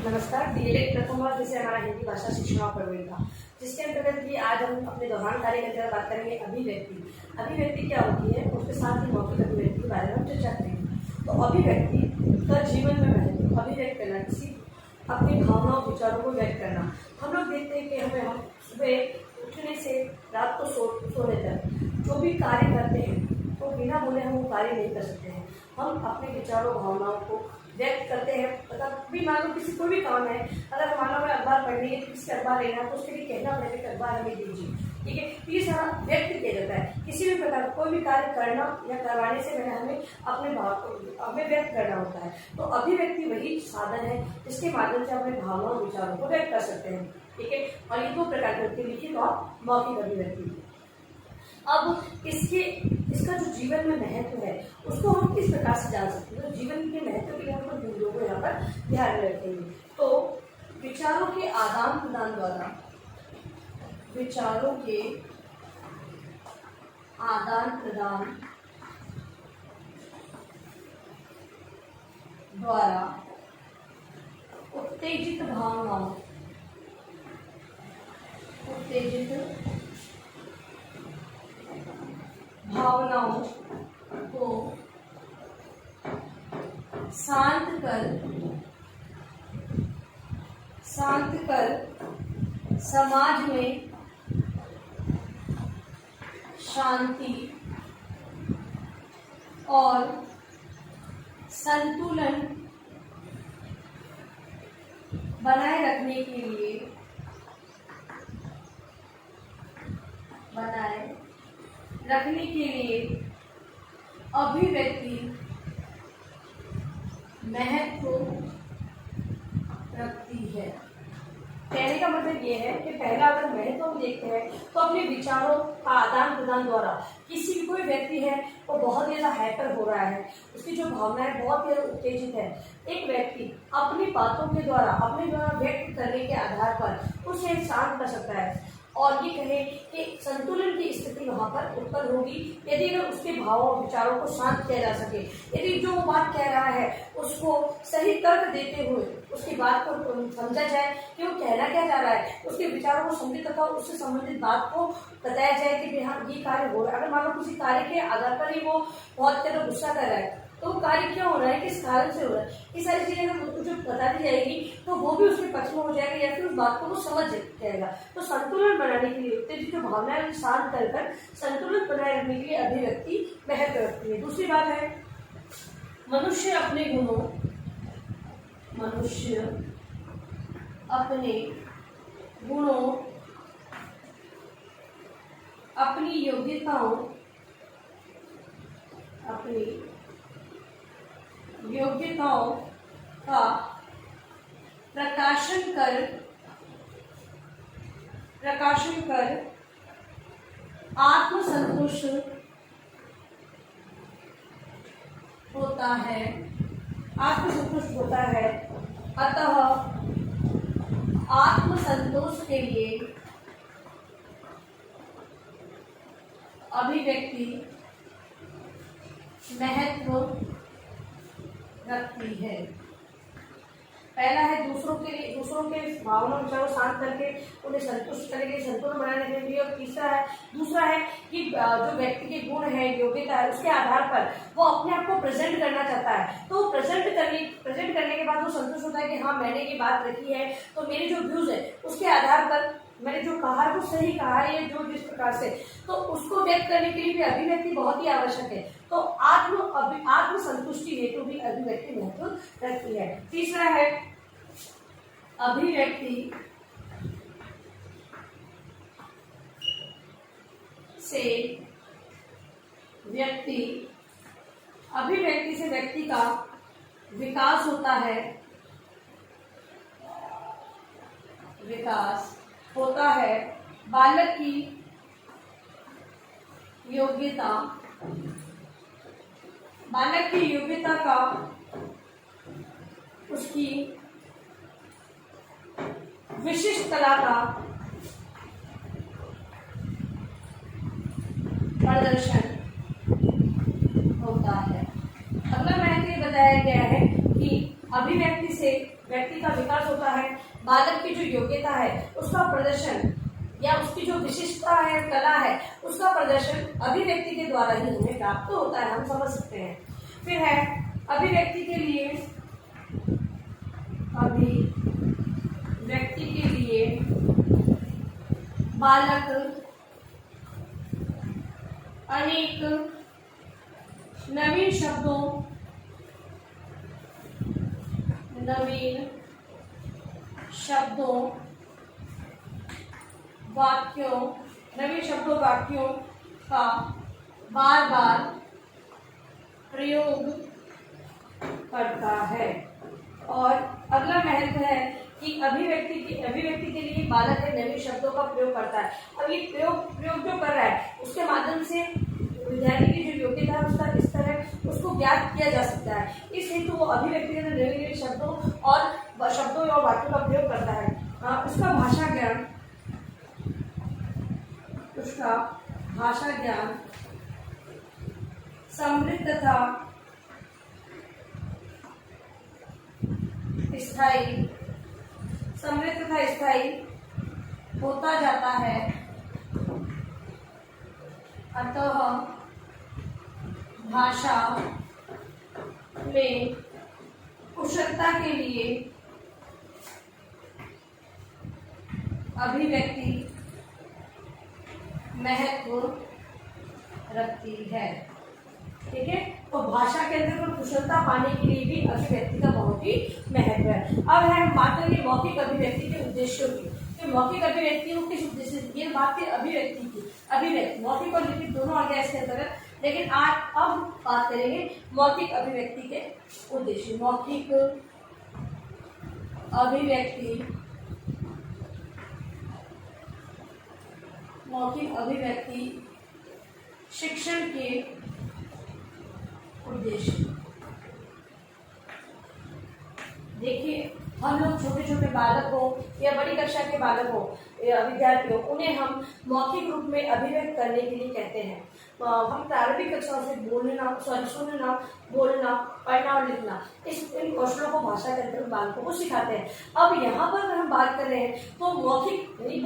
नमस्कार। डीएलएड प्रथम वर्ष जैसे हमारा हिंदी भाषा शिक्षण और प्रवीण था, जिसके अंतर्गत भी आज हम अपने दोहरान कार्य के अंतर्गत बात करेंगे अभिव्यक्ति। अभिव्यक्ति क्या होती है, उसके साथ ही मौखिक अभिव्यक्ति के बारे में हम चर्चा करेंगे। तो अभिव्यक्ति का जीवन में महत्व, अभिव्यक्त करना, किसी अपनी भावनाओं विचारों को व्यक्त करना। हम लोग देखते हैं कि हम सुबह उठने से रात को सोने तक जो भी कार्य करते हैं तो बिना बोले हम वो कार्य नहीं कर सकते हैं। हम अपने विचारों भावनाओं को व्यक्त करते हैं। मतलब भी मान लो किसी कोई भी काम है, अगर मान लो हमें अखबार पढ़नी है तो किसी अखबार लेना है तो उसके लिए कहना पड़ेगा कि अखबार हमें दीजिए, ठीक है। तो ये सारा व्यक्त किया जाता है। किसी भी प्रकार कोई भी कार्य करना या करवाने से पहले हमें अपने भाव को हमें व्यक्त करना होता है। तो अभिव्यक्ति वही साधन है जिसके माध्यम से अपने भावनाओं विचारों को व्यक्त कर सकते हैं, ठीक है। और ये दो प्रकार के होते हैं, लिखित और मौखिक अभिव्यक्ति। अब इसका जो जीवन में महत्व है उसको हम किस प्रकार से जान सकते हैं। तो जीवन के महत्व के लिए हम बिंदुओं को यहाँ पर ध्यान में रखेंगे। तो विचारों के आदान प्रदान द्वारा, विचारों के आदान प्रदान द्वारा उत्तेजित भावनाओं को शांत कर समाज में शांति और संतुलन बनाए रखने के लिए अभिव्यक्ति महत्व रखती है। कहने का मतलब ये है कि पहला अगर महत्व हम देखते हैं तो अपने विचारों का आदान प्रदान द्वारा किसी भी कोई व्यक्ति है वो बहुत ज़्यादा हाइपर हो रहा है, उसकी जो भावनाएं बहुत ज़्यादा उत्तेजित है। एक व्यक्ति अपनी बातों के द्वारा अपने द्वारा व्यक्त करने के आधार पर उसे शांत कर सकता है और ये कहे कि संतुलन की स्थिति वहाँ पर उत्पन्न होगी यदि अगर उसके भावों विचारों को शांत किया जा सके। यदि जो बात कह रहा है उसको सही तर्क देते हुए उसकी बात को समझा जाए कि वो कहना क्या चाह रहा है, उसके विचारों को समझे तथा उससे संबंधित बात को बताया जाए कि हाँ ये कार्य हो रहा है। अगर मान लो किसी कार्य के आधार पर ही वो बहुत ज़्यादा गुस्सा कर रहा है तो वो कार्य क्या हो रहा है, किस कारण से हो रहा है, ये सारी चीजें अगर उसको जब बता दी जाएगी तो वो भी उसके पक्ष में हो जाएगा या फिर उस बात को वो समझ जाएगा। तो संतुलन बनाने के लिए उत्तेजित जो भावनाएं शांत कर संतुलन बनाए रखने के लिए अभिव्यक्ति महत्व रखती है। दूसरी बात है मनुष्य अपने गुणों अपनी योग्यताओं का प्रकाशन कर आत्मसंतुष्ट होता है। अतः आत्मसंतोष के लिए अभिव्यक्ति महत्व रखती है। पहला है दूसरों के भावनाओं विचारों शांत करके उन्हें संतुष्ट करने संतुलन बनाने के लिए। और दूसरा है कि जो व्यक्ति के गुण है योग्यता है उसके आधार पर वो अपने आप को प्रेजेंट करना चाहता है। तो प्रेजेंट करने के बाद वो संतुष्ट होता है कि हाँ मैंने ये बात रखी है तो मेरे जो व्यूज है उसके आधार पर मैंने जो कहा है वो सही कहा है, ये जो जिस प्रकार से तो उसको व्यक्त करने के लिए भी अभिव्यक्ति बहुत ही आवश्यक है। तो आत्म संतुष्टि हेतु भी अभिव्यक्ति महत्व रखती है। तीसरा है अभिव्यक्ति से व्यक्ति का विकास होता है। बालक की योग्यता का उसकी विशिष्ट कला का प्रदर्शन होता है। अगला महत्व ये बताया गया है कि अभिव्यक्ति से व्यक्ति का विकास होता है। बालक की जो योग्यता है उसका प्रदर्शन या उसकी जो विशिष्टता है, कला है, उसका प्रदर्शन अभिव्यक्ति के द्वारा ही हमें प्राप्त होता है, हम समझ सकते हैं। फिर है अभिव्यक्ति के लिए बालक अनेक नवीन शब्दों, वाक्यों का बार बार प्रयोग करता है। और अगला महत्व है कि अभिव्यक्ति के लिए बालक नवीन शब्दों का प्रयोग करता है। अब ये प्रयोग जो कर रहा है उसके माध्यम से विद्यार्थी की जो योग्यता है, उसका स्तर है, उसको ज्ञात किया जा सकता है। इस हेतु वो अभिव्यक्ति के नवीन शब्दों और वाक्यों का प्रयोग करता है। उसका भाषा ज्ञान समृद्ध तथा स्थायी होता जाता है। अतः भाषा में कुशलता के लिए अभिव्यक्ति महत्व रखती है। ठीक है, तो भाषा के अंदर कुशलता पाने के लिए भी अभिव्यक्ति का बहुत ही महत्व है। अब है बात करेंगे मौखिक अभिव्यक्ति के उद्देश्यों की। तो मौखिक अभिव्यक्ति किस उद्देश्य से, ये बात है अभिव्यक्ति की। अभिव्यक्ति मौखिक और लिखित दोनों आ गया इसके अंतर्गत, लेकिन आज अब बात करेंगे मौखिक अभिव्यक्ति के उद्देश्य। मौखिक अभिव्यक्ति शिक्षण के उद्देश्य। देखिए, हम लोग छोटे बालक हो या बड़ी कक्षा के बालक हो या विद्यार्थी हो, उन्हें हम मौखिक रूप में अभिव्यक्त करने के लिए कहते हैं। हम प्रारंभिक कक्षाओं से सुनना, बोलना, पढ़ना और लिखना, इन कौशलों को भाषा के अंतर्गत बालकों को सिखाते हैं। अब यहाँ पर अगर हम बात कर रहे हैं तो मौखिक नहीं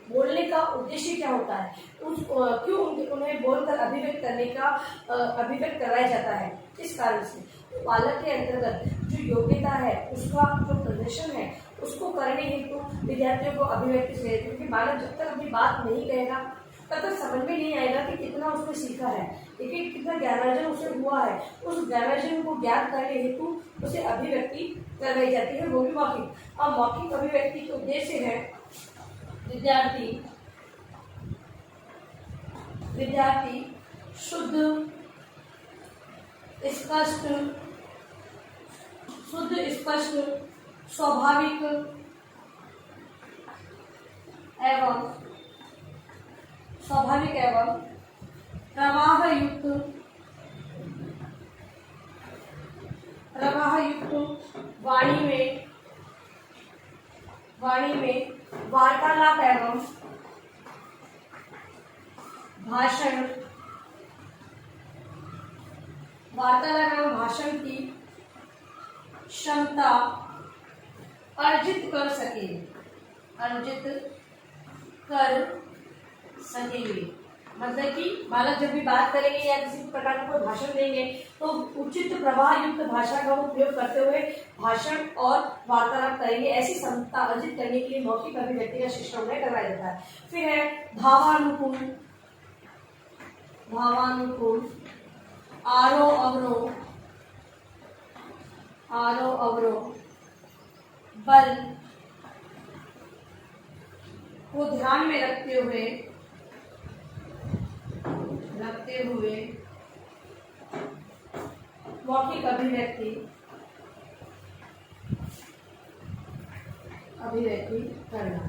बोलने का उद्देश्य क्या होता है, क्यों उन्हें बोलकर अभिव्यक्त कराया जाता है, इस कारण से बालक के अंतर्गत जो योग्यता है, उसका जो प्रदर्शन है, उसको करने हेतु विद्यार्थियों को अभिव्यक्ति से, क्योंकि बालक जब तक अपनी बात नहीं कहेगा तब तक समझ में नहीं आएगा कि कितना उसने सीखा है, लेकिन कितना ज्ञानार्जन उसे हुआ है। उस ज्ञानार्जन को ज्ञात करने हेतु उसे अभिव्यक्ति करवाई जाती है, वो भी मौखिक। अब मौखिक अभिव्यक्ति के उद्देश्य है विद्यार्थी शुद्ध, स्पष्ट, स्वाभाविक एवं प्रवाहयुक्त वाणी में वार्तालाप एवं भाषण की क्षमता अर्जित कर सकेंगे। मतलब कि बालक जब भी बात करेंगे या किसी प्रकार का कोई भाषण देंगे तो उचित प्रवाह युक्त भाषा का उपयोग करते हुए भाषण और वार्तालाप करेंगे। ऐसी क्षमता अर्जित करने के लिए मौखिक अभिव्यक्ति का शिक्षण उन्हें करवाया जाता है। फिर है भावानुकूल, आरोह अवरोह बल को ध्यान में रखते हुए मौखिक अभिव्यक्ति करना।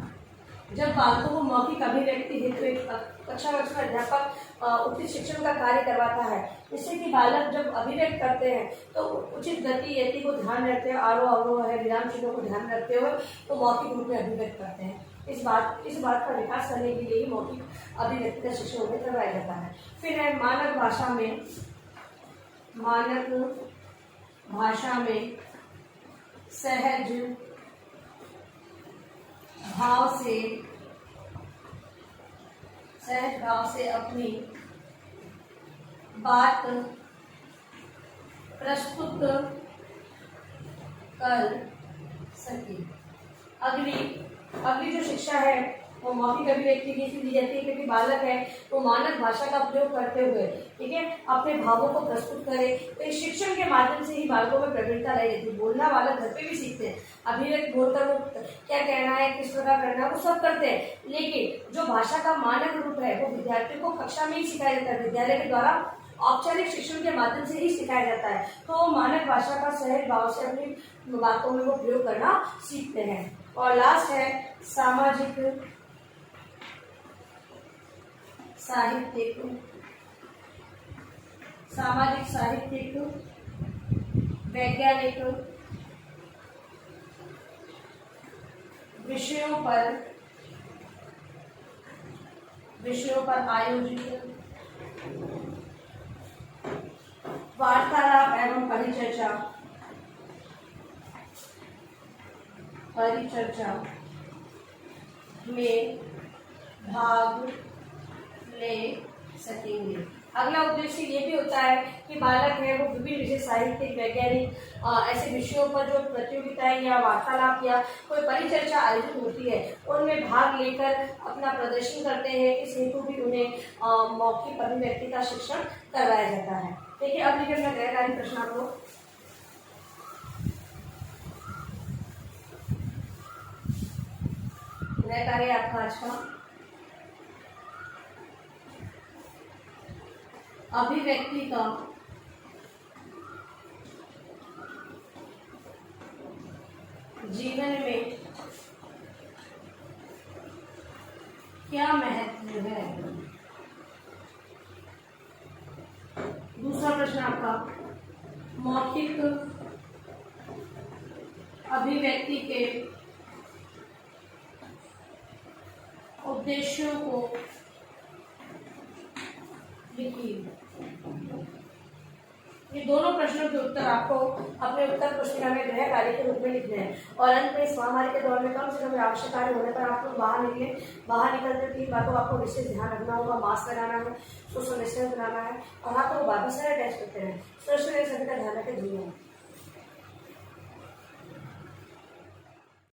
जब बालकों को मौखिक अभिव्यक्ति हेतु एक कक्षा का अध्यापक उचित शिक्षण का कार्य करवाता है, जिससे कि बालक जब अभिव्यक्त करते हैं तो उचित गति को ध्यान रखते हैं, आरोह अवरोह है, विराम चिन्हों को ध्यान रखते हुए तो मौखिक रूप में अभिव्यक्त करते हैं। इस बात का विकास करने के लिए ही मौखिक अभिव्यक्ति का शिक्षण उन्हें करवाया जाता है। फिर है मानक भाषा में सहज भाव से अपनी बात प्रस्तुत कर सके। अगली जो शिक्षा है वो मौखिक अभिव्यक्ति की दी जाती है, क्योंकि बालक है वो मानक भाषा का प्रयोग करते हुए, ठीक है, अपने भावों को प्रस्तुत करे। तो इस शिक्षण के माध्यम से ही बालकों में प्रवीणता लाई जाती है। बोलना बालक घर पे भी सीखते हैं, अभिव्यक्त बोलकर वो क्या कहना है, किस प्रकार करना है, वो सब करते हैं, लेकिन जो भाषा का मानक रूप है वो विद्यार्थियों को कक्षा में ही सिखाया जाता है, विद्यालय के द्वारा औपचारिक शिक्षण के माध्यम से ही सिखाया जाता है। तो मानक भाषा का सहज भाव से अपनी बातों में वो प्रयोग करना सीखते हैं। और लास्ट है सामाजिक साहित्यिक वैज्ञानिक विषयों पर आयोजित वार्तालाप एवं परिचर्चा में भाग ले सकेंगे। अगला उद्देश्य ये भी होता है कि बालक है वो विभिन्न विषय साहित्यिक वैज्ञानिक ऐसे विषयों पर जो प्रतियोगिताएं या वार्तालाप या कोई परिचर्चा आयोजित होती है उनमें भाग लेकर अपना प्रदर्शन करते हैं। इस हेतु भी उन्हें मौखिक अभिव्यक्ति का शिक्षण करवाया जाता है। देखिए अब लिखे मैं गैरकार्य प्रश्न आपको गैरकार्य आपका आज का अभिव्यक्ति का जीवन में क्या महत्व है। दूसरा प्रश्न आपका मौखिक अभिव्यक्ति के उद्देश्यों को लिखिए। ये दोनों प्रश्नों के उत्तर आपको अपने उत्तर पुस्तिका में गृह कार्य के रूप में लिखने हैं। और अंत में इस महामारी के दौर में कम से कम आवश्यक कार्य होने पर आप लोग बाहर निकले। बाहर निकलते 3 बातों आपको विशेष ध्यान रखना होगा। मास्क लगाना है, सोशल डिस्टेंस बनाना है और हाथों को बाकी सारे टेस्ट करते हैं। सुरक्षित सभी का ध्यान रखें। धन्यवाद।